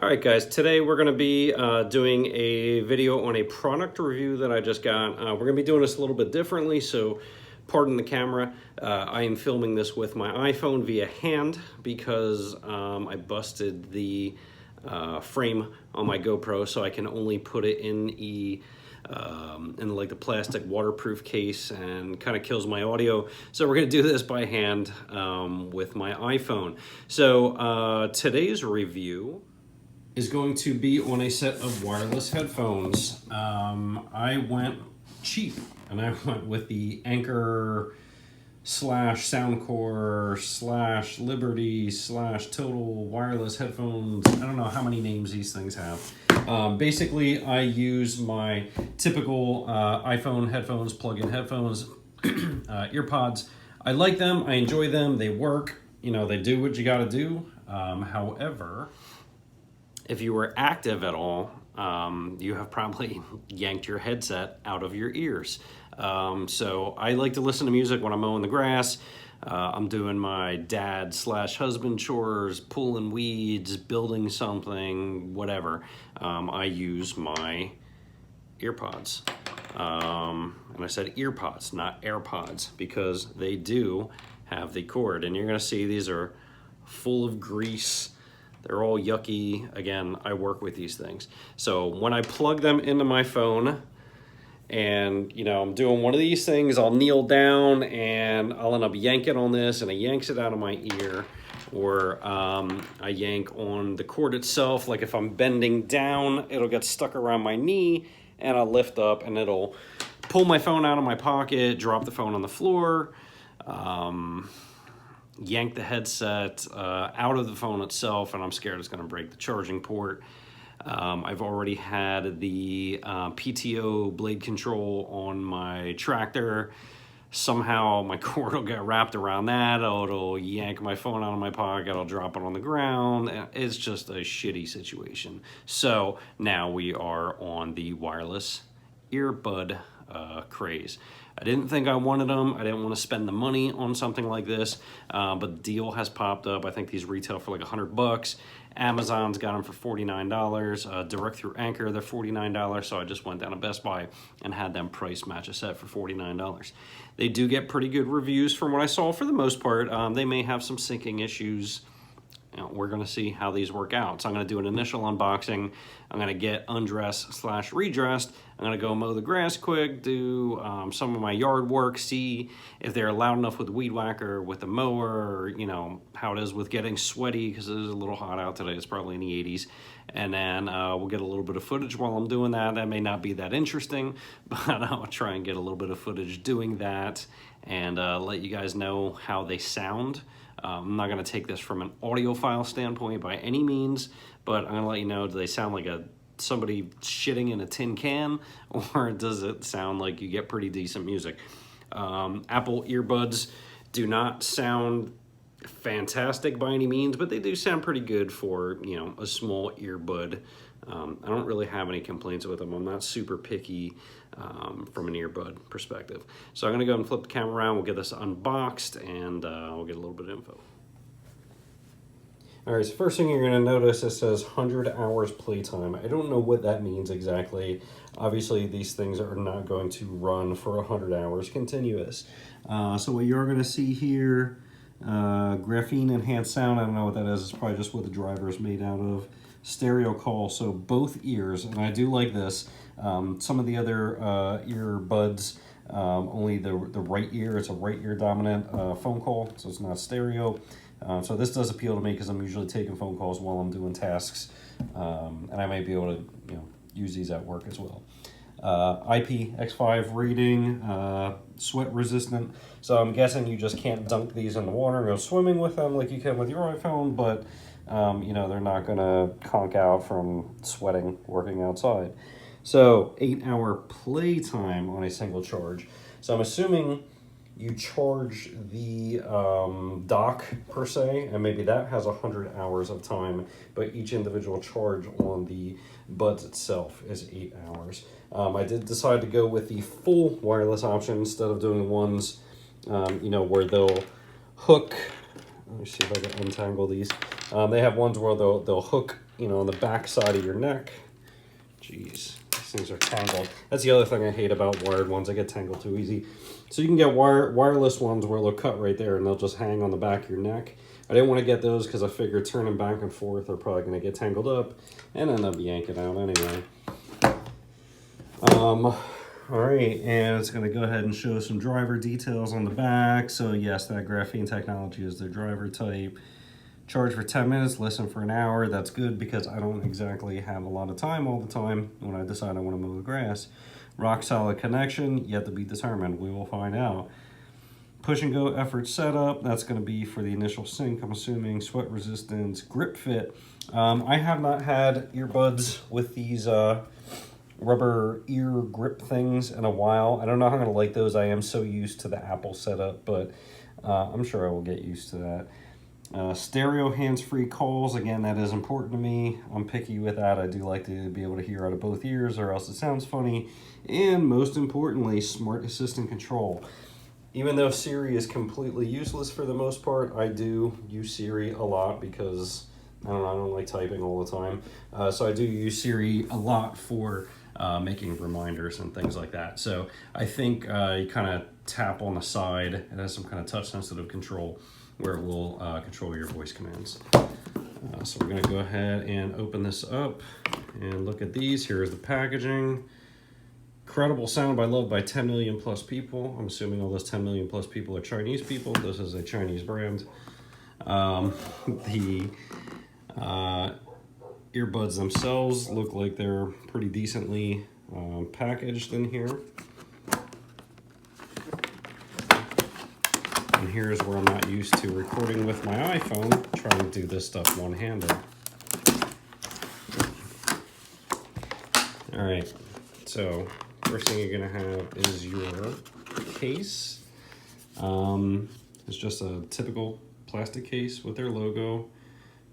All right, guys, today we're going to be doing a video on a product review that I just got. We're going to be doing this a little bit differently, so pardon the camera. I am filming this with my iPhone via hand because I busted the frame on my GoPro, so I can only put it in like the plastic waterproof case, and kind of kills my audio. So we're going to do this by hand with my iPhone. So today's review is going to be on a set of wireless headphones. I went cheap, and I went with the Anker Soundcore Liberty Total wireless headphones. I don't know how many names these things have. Basically, I use my typical iPhone headphones, plug-in headphones, earpods. I like them, I enjoy them, they work, you know, they do what you gotta do. However, if you were active at all, you have probably yanked your headset out of your ears. So I like to listen to music when I'm mowing the grass. I'm doing my dad/husband chores, pulling weeds, building something, whatever. I use my earpods. And I said earpods, not AirPods, because they do have the cord. And you're gonna see these are full of grease. They're all yucky. Again, I work with these things. So when I plug them into my phone and, you know, I'm doing one of these things, I'll kneel down and I'll end up yanking on this, and it yanks it out of my ear. Or I yank on the cord itself. Like if I'm bending down, it'll get stuck around my knee, and I'll lift up and it'll pull my phone out of my pocket, drop the phone on the floor, yank the headset out of the phone itself, and I'm scared it's going to break the charging port. I've already had the PTO blade control on my tractor. Somehow my cord will get wrapped around that. It'll yank my phone out of my pocket. I'll drop it on the ground. It's just a shitty situation. So now we are on the wireless earbud craze. I didn't think I wanted them. I didn't want to spend the money on something like this, but the deal has popped up. I think these retail for like $100. Amazon's got them for $49. Direct through Anker, they're $49. So I just went down to Best Buy and had them price match a set for $49. They do get pretty good reviews from what I saw for the most part. They may have some syncing issues. You know, we're going to see how these work out. So I'm going to do an initial unboxing. I'm going to get undressed/redressed. I'm going to go mow the grass quick, do some of my yard work, see if they're loud enough with the weed whacker, with the mower, or, you know, how it is with getting sweaty, because it is a little hot out today. It's probably in the 80s. And then we'll get a little bit of footage while I'm doing that. That may not be that interesting, but I'll try and get a little bit of footage doing that and let you guys know how they sound. I'm not going to take this from an audiophile standpoint by any means, but I'm going to let you know, do they sound like somebody shitting in a tin can, or does it sound like you get pretty decent music? Apple earbuds do not sound fantastic by any means, but they do sound pretty good for, you know, a small earbud. I don't really have any complaints with them. I'm not super picky from an earbud perspective. So I'm going to go and flip the camera around. We'll get this unboxed, and we'll get a little bit of info. All right, so first thing you're going to notice, it says 100 hours playtime. I don't know what that means exactly. Obviously, these things are not going to run for 100 hours continuous. So what you're going to see here, graphene enhanced sound, I don't know what that is. It's probably just what the driver is made out of. Stereo call, so both ears, and I do like this. Some of the other earbuds, only the right ear, it's a right ear dominant phone call, so it's not stereo. So this does appeal to me because I'm usually taking phone calls while I'm doing tasks, and I might be able to, you know, use these at work as well. IPX5 rating, sweat resistant. So I'm guessing you just can't dunk these in the water and go swimming with them like you can with your iPhone, but you know, they're not gonna conk out from sweating working outside. So 8-hour playtime on a single charge. So I'm assuming you charge the dock per se, and maybe that has 100 hours of time, but each individual charge on the buds itself is 8 hours. I did decide to go with the full wireless option instead of doing ones, you know, where they'll hook. Let me see if I can untangle these. They have ones where they'll hook you know, on the back side of your neck. Jeez, these things are tangled. That's the other thing I hate about wired ones. I get tangled too easy. So you can get wireless ones where they'll cut right there and they'll just hang on the back of your neck. I didn't want to get those because I figured turning back and forth they're probably going to get tangled up and end up yanking out anyway. All right, and it's going to go ahead and show some driver details on the back. So yes, that graphene technology is their driver type. Charge for 10 minutes, listen for an hour. That's good because I don't exactly have a lot of time all the time when I decide I want to mow the grass. Rock solid connection, yet to be determined. We will find out. Push and go effort setup, that's going to be for the initial sync, I'm assuming. Sweat resistance, grip fit. I have not had earbuds with these rubber ear grip things in a while. I don't know how I'm going to like those. I am so used to the Apple setup, but I'm sure I will get used to that. Stereo hands-free calls, again, that is important to me. I'm picky with that. I do like to be able to hear out of both ears or else it sounds funny. And most importantly, smart assistant control. Even though Siri is completely useless for the most part, I do use Siri a lot because, I don't like typing all the time. So I do use Siri a lot for making reminders and things like that. So I think you kind of tap on the side. It has some kind of touch-sensitive control where it will control your voice commands. So we're going to go ahead and open this up and look at these. Here's the packaging. Incredible sound loved by 10 million plus people. I'm assuming all those 10 million plus people are Chinese people. This is a Chinese brand. The earbuds themselves look like they're pretty decently packaged in here. And here's where I'm not used to recording with my iPhone, trying to do this stuff one-handed. All right, so first thing you're gonna have is your case. It's just a typical plastic case with their logo.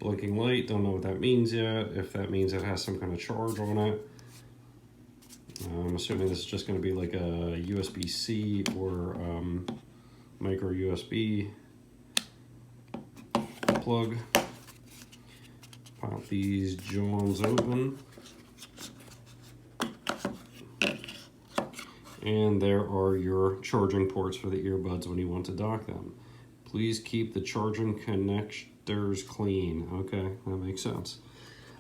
Blinking light, don't know what that means yet. If that means it has some kind of charge on it. I'm assuming this is just gonna be like a USB-C or micro USB plug. Pop these Johns open. And there are your charging ports for the earbuds when you want to dock them. Please keep the charging connectors clean. Okay, that makes sense.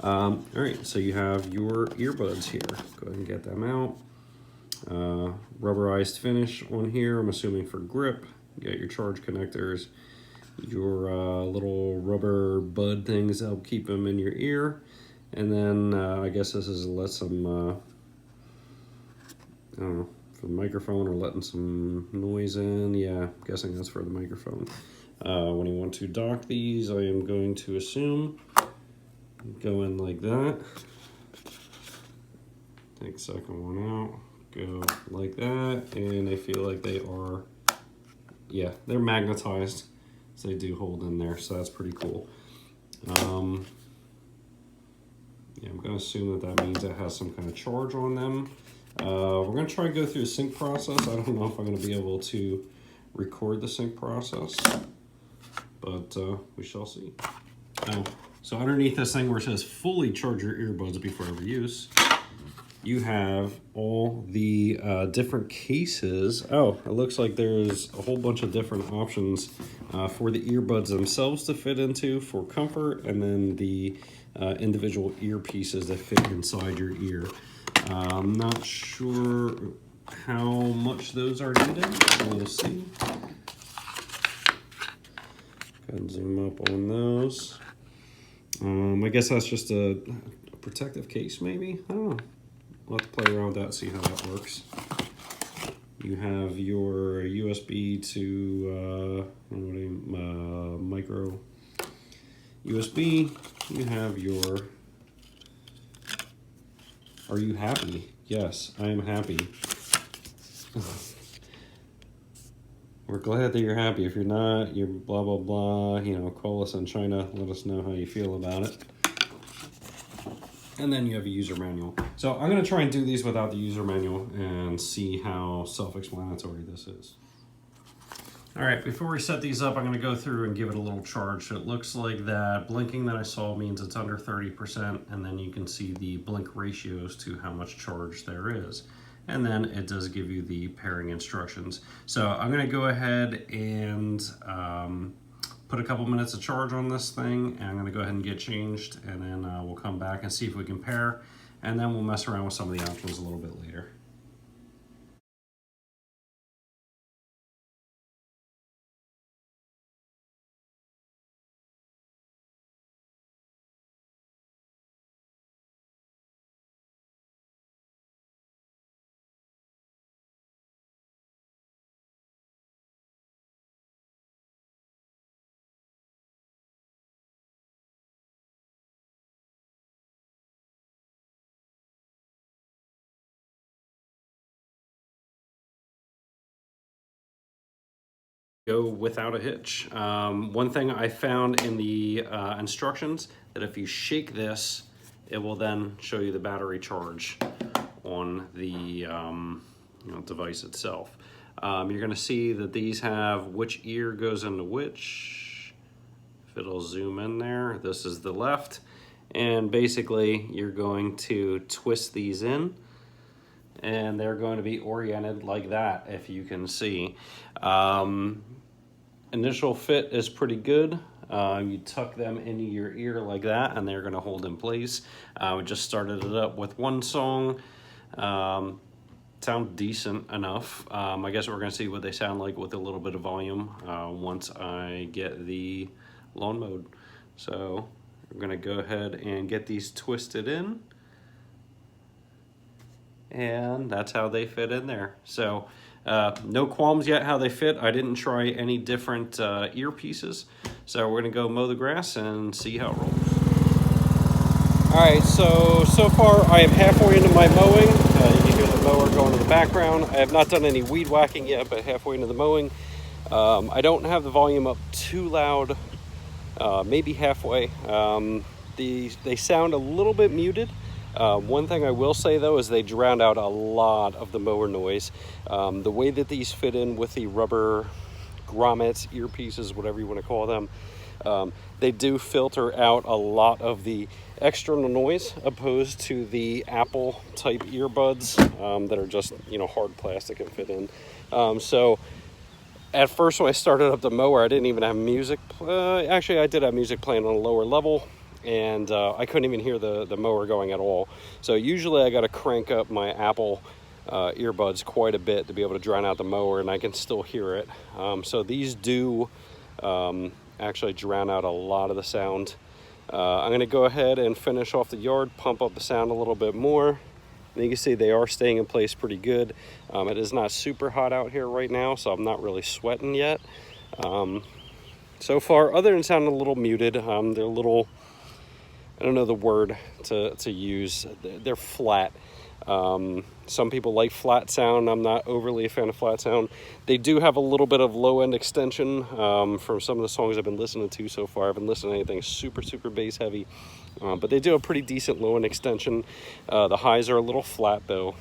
All right, so you have your earbuds here. Go ahead and get them out. Rubberized finish on here, I'm assuming for grip. You got your charge connectors, your little rubber bud things that help keep them in your ear. And then I guess this is let some, I don't know, for the microphone or letting some noise in. Yeah, I'm guessing that's for the microphone. When you want to dock these, I am going to assume go in like that. Take the second one out, go like that, and I feel like they are, yeah, they're magnetized, so they do hold in there, so that's pretty cool. Yeah, I'm gonna assume that means it has some kind of charge on them. We're gonna try and go through the sync process. I don't know if I'm gonna be able to record the sync process, but we shall see. So underneath this thing where it says fully charge your earbuds before every use, you have all the different cases. Oh, it looks like there's a whole bunch of different options for the earbuds themselves to fit into for comfort, and then the individual earpieces that fit inside your ear. I'm not sure how much those are needed. We'll see. Go ahead and zoom up on those. I guess that's just a protective case, maybe? I don't know. We'll have to play around with that and see how that works. You have your USB to micro USB. You have your... Are you happy? Yes, I am happy. We're glad that you're happy. If you're not, you're blah, blah, blah. You know, call us in China. Let us know how you feel about it. And then you have a user manual. So I'm going to try and do these without the user manual and see how self-explanatory this is. All right, before we set these up, I'm going to go through and give it a little charge. So it looks like that blinking that I saw means it's under 30%, and then you can see the blink ratios to how much charge there is. And then it does give you the pairing instructions. So I'm going to go ahead and put a couple minutes of charge on this thing, and I'm going to go ahead and get changed, and then we'll come back and see if we can pair, and then we'll mess around with some of the options a little bit later. Go without a hitch. One thing I found in the instructions, that if you shake this, it will then show you the battery charge on the device itself. You're going to see that these have which ear goes into which. If it'll zoom in there, this is the left. And basically, you're going to twist these in, and they're going to be oriented like that, if you can see. Initial fit is pretty good. You tuck them into your ear like that, and they're going to hold in place. We just started it up with one song. Sound decent enough. I guess we're going to see what they sound like with a little bit of volume once I get the lawn mode. So we're going to go ahead and get these twisted in, and that's how they fit in there. So no qualms yet how they fit. I didn't try any different earpieces, so we're gonna go mow the grass and see how it rolls. All right, so far I am halfway into my mowing. You can hear the mower going in the background. I have not done any weed whacking yet, but halfway into the mowing. I don't have the volume up too loud, maybe halfway. They sound a little bit muted. One thing I will say though is they drown out a lot of the mower noise. The way that these fit in with the rubber grommets, earpieces, whatever you want to call them, they do filter out a lot of the external noise opposed to the Apple type earbuds that are just hard plastic and fit in. So at first when I started up the mower, I didn't even have music. Actually, I did have music playing on a lower level, and I couldn't even hear the mower going at all. So usually I got to crank up my Apple earbuds quite a bit to be able to drown out the mower, and I can still hear it. So these do actually drown out a lot of the sound. I'm going to go ahead and finish off the yard, pump up the sound a little bit more. And you can see they are staying in place pretty good. It is not super hot out here right now, so I'm not really sweating yet. So far, other than sounding a little muted, they're a little, I don't know the word to use. They're flat. Some people like flat sound. I'm not overly a fan of flat sound. They do have a little bit of low end extension from some of the songs I've been listening to so far. I've been listening to anything super bass heavy, but they do a pretty decent low end extension. The highs are a little flat though.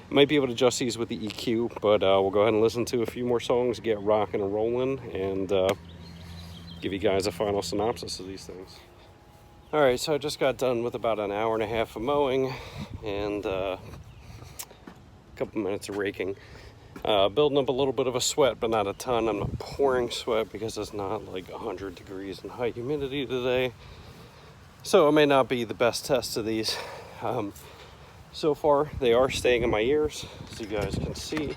Might be able to adjust these with the EQ, but we'll go ahead and listen to a few more songs, get rocking and rolling, and give you guys a final synopsis of these things. All right, so I just got done with about an hour and a half of mowing and a couple minutes of raking. Building up a little bit of a sweat, but not a ton. I'm not pouring sweat because it's not like 100 degrees in high humidity today. So it may not be the best test of these. So far, they are staying in my ears, as you guys can see.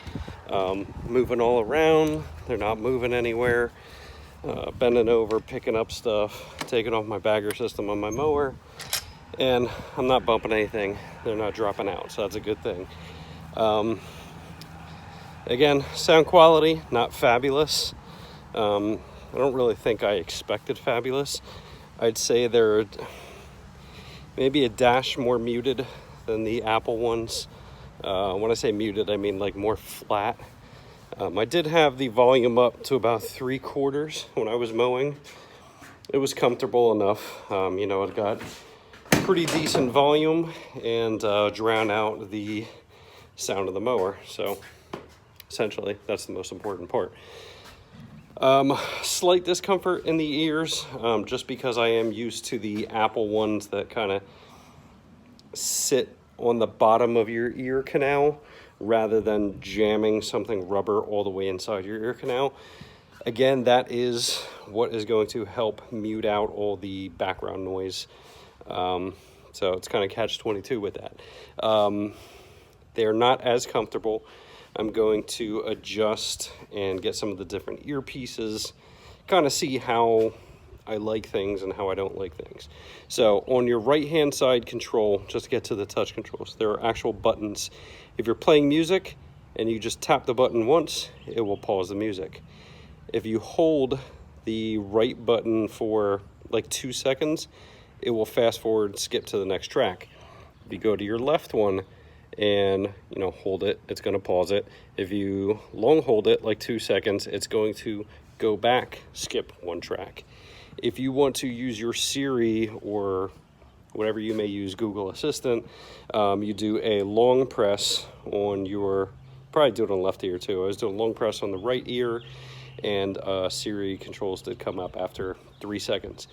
Moving all around, they're not moving anywhere. Bending over, picking up stuff, taking off my bagger system on my mower, and I'm not bumping anything. They're not dropping out, so that's a good thing. Again, sound quality, not fabulous. I don't really think I expected fabulous. I'd say they're maybe a dash more muted than the Apple ones. When I say muted, I mean like more flat. I did have the volume up to about 3/4 when I was mowing. It was comfortable enough. It got pretty decent volume and drown out the sound of the mower. So essentially, that's the most important part. Slight discomfort in the ears, just because I am used to the Apple ones that kind of sit on the bottom of your ear canal rather than jamming something rubber all the way inside your ear canal. Again, that is what is going to help mute out all the background noise. So it's kind of catch-22 with that. They are not as comfortable. I'm going to adjust and get some of the different earpieces, kind of see how I like things and how I don't like things. So on your right hand side control, just to get to the touch controls, there are actual buttons. If you're playing music and you just tap the button once, it will pause the music. If you hold the right button for like 2 seconds, it will fast forward, skip to the next track. If you go to your left one and hold it, it's going to pause it. If you long hold it like 2 seconds, it's going to go back, skip one track. If you want to use your Siri or whatever you may use, Google Assistant, you do a long press on your, probably do it on the left ear too. I was doing a long press on the right ear, and Siri controls did come up after 3 seconds.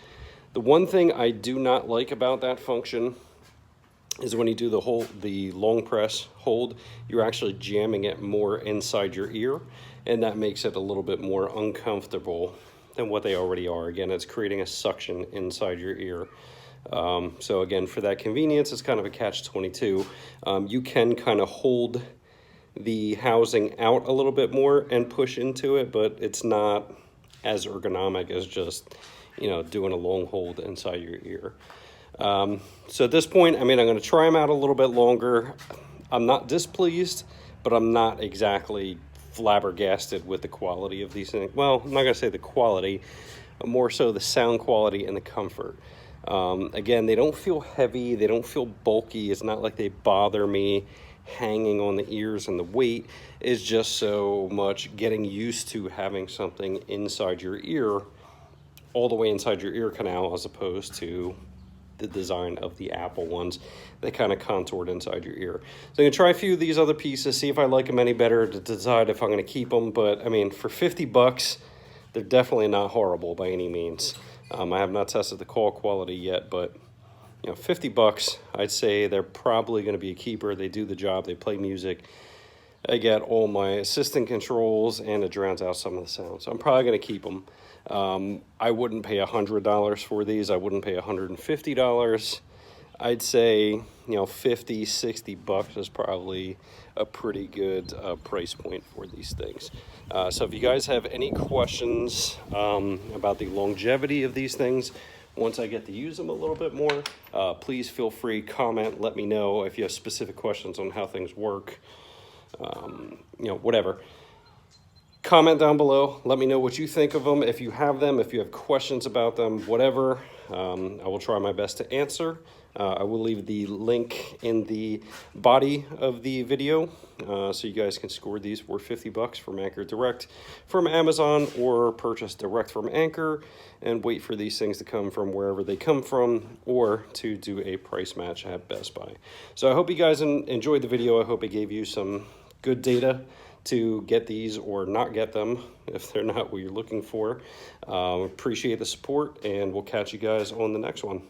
The one thing I do not like about that function is when you do the long press hold, you're actually jamming it more inside your ear, and that makes it a little bit more uncomfortable than what they already are. Again, it's creating a suction inside your ear. So again, for that convenience, it's kind of a catch-22. You can kind of hold the housing out a little bit more and push into it, but it's not as ergonomic as just doing a long hold inside your ear. So at this point, I'm going to try them out a little bit longer. I'm not displeased, but I'm not exactly flabbergasted with the quality of these things. Well, I'm not going to say the quality, more so the sound quality and the comfort. Again, they don't feel heavy, they don't feel bulky. It's not like they bother me hanging on the ears, and the weight is just so much getting used to having something inside your ear, all the way inside your ear canal, as opposed to the design of the Apple ones. They kind of contoured inside your ear. So I'm gonna try a few of these other pieces, see if I like them any better, to decide if I'm gonna keep them. But I mean, for 50 bucks, they're definitely not horrible by any means. I have not tested the call quality yet, but 50 bucks, I'd say they're probably gonna be a keeper. They do the job, they play music. I get all my assistant controls, and it drowns out some of the sound. So I'm probably gonna keep them. I wouldn't pay $100 for these. I wouldn't pay $150. I'd say, 50, 60 bucks is probably a pretty good price point for these things. So if you guys have any questions about the longevity of these things, once I get to use them a little bit more, please feel free, comment, let me know if you have specific questions on how things work, whatever. Comment down below. Let me know what you think of them. If you have them, if you have questions about them, whatever, I will try my best to answer. I will leave the link in the body of the video, so you guys can score these for 50 bucks from Anker Direct from Amazon, or purchase direct from Anker and wait for these things to come from wherever they come from, or to do a price match at Best Buy. So I hope you guys enjoyed the video. I hope it gave you some good data to get these or not get them if they're not what you're looking for. Appreciate the support, and we'll catch you guys on the next one.